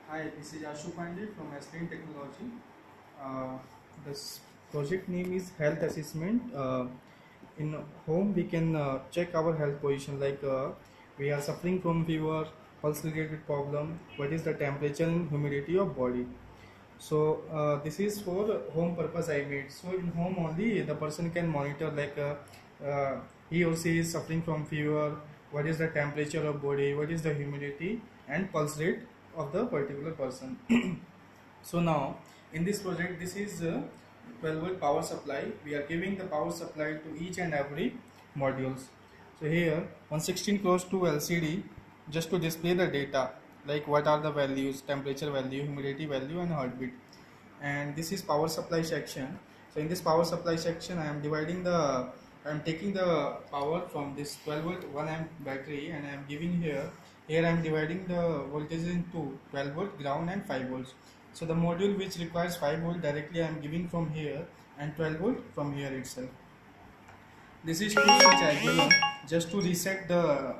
Hi, this is Ashu Pandey from Aspen Technology. This project name is Health Assessment. In home, we can check our health position like we are suffering from fever, pulse related problem, what is the temperature and humidity of body. So this is for home purpose I made. So in home only the person can monitor like he or she is suffering from fever, what is the temperature of body, what is the humidity and pulse rate of the particular person. So now in this project, this is 12 volt power supply. We are giving the power supply to each and every modules. So here 116 cross 2 LCD just to display the data like what are the values, temperature value, humidity value and heartbeat. And this is power supply section. So in this power supply section I am taking the power from this 12 volt 1 amp battery and I am giving here I am dividing the voltage into 12 volt, ground and 5 volts. So the module which requires 5 volt directly I am giving from here and 12 volt from here itself. This is two switch I given just to reset the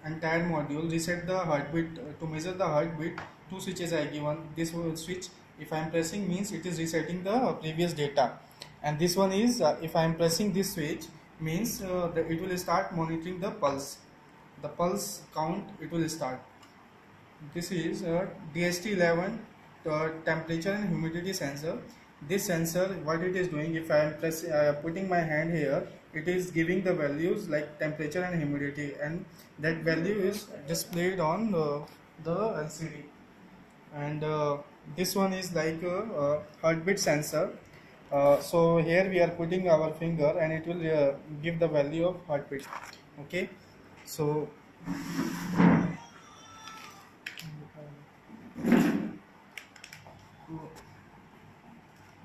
entire module, reset the heartbeat, to measure the heartbeat. Two switches I given. This switch if I am pressing means it is resetting the previous data, and this one is if I am pressing this switch means it will start monitoring the pulse count, it will start. This is DHT11 temperature and humidity sensor. This sensor, what it is doing, if I am putting my hand here, it is giving the values like temperature and humidity, and that value is displayed on the LCD. And this one is like a heartbeat sensor. So here we are putting our finger and it will give the value of heartbeat. Okay, so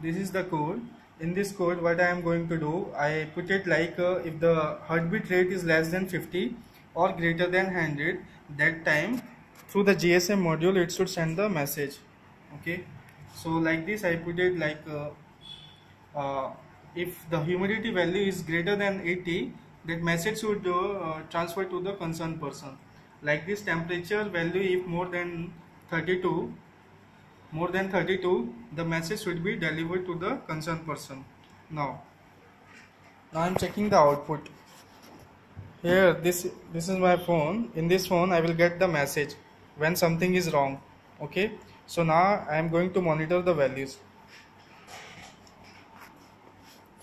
this is the code. In this code what I am going to do, I put it like if the heartbeat rate is less than 50 or greater than 100, that time through the GSM module it should send the message. Okay, so like this I put it like if the humidity value is greater than 80, that message should transfer to the concerned person. Like this, temperature value if more than 32, the message should be delivered to the concerned person. Now I am checking the output. Here this is my phone. In this phone I will get the message when something is wrong. Okay, so now I am going to monitor the values.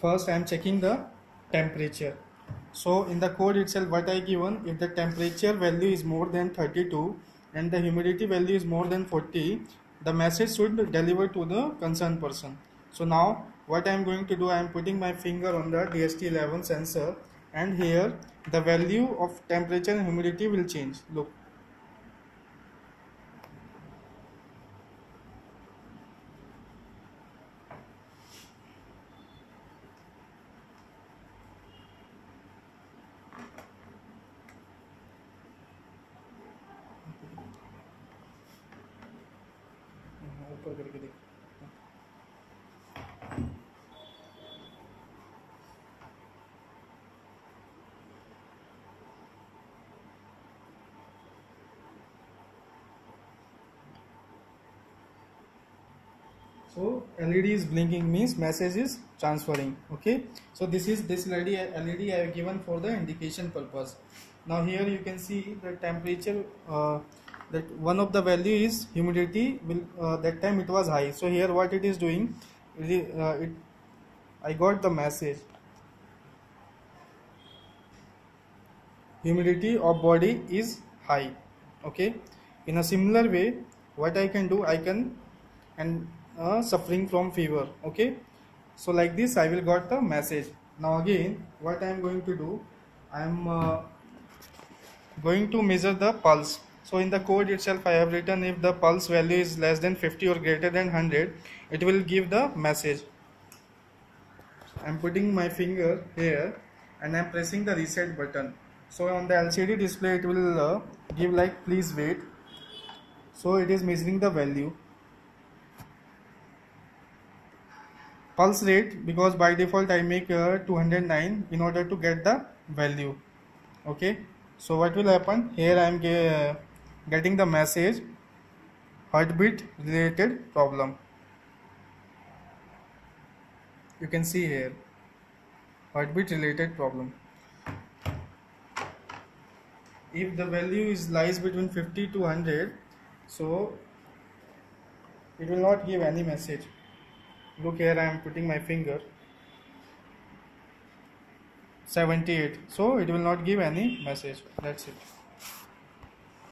First I am checking the temperature. So in the code itself what I given, if the temperature value is more than 32 and the humidity value is more than 40, the message should deliver to the concerned person. So now what I am going to do, I am putting my finger on the DHT11 sensor and here the value of temperature and humidity will change. Look. So LED is blinking means message is transferring. Okay, so this LED I have given for the indication purpose. Now here you can see the temperature, that one of the value is humidity will that time it was high. So here what it is doing, I got the message humidity of body is high. Okay, in a similar way what I can do, I can suffering from fever. Okay, so like this I will got the message. Now again what I am going to do, I am going to measure the pulse. So in the code itself I have written if the pulse value is less than 50 or greater than 100, it will give the message. I am putting my finger here and I am pressing the reset button. So on the LCD display it will give like please wait. So it is measuring the value. Pulse rate, because by default I make 209 in order to get the value. Okay, so what will happen here, I am getting the message heartbeat related problem. You can see here, heartbeat related problem. If the value is lies between 50 to 100, so it will not give any message. Look here, I am putting my finger, 78, so it will not give any message. That's it.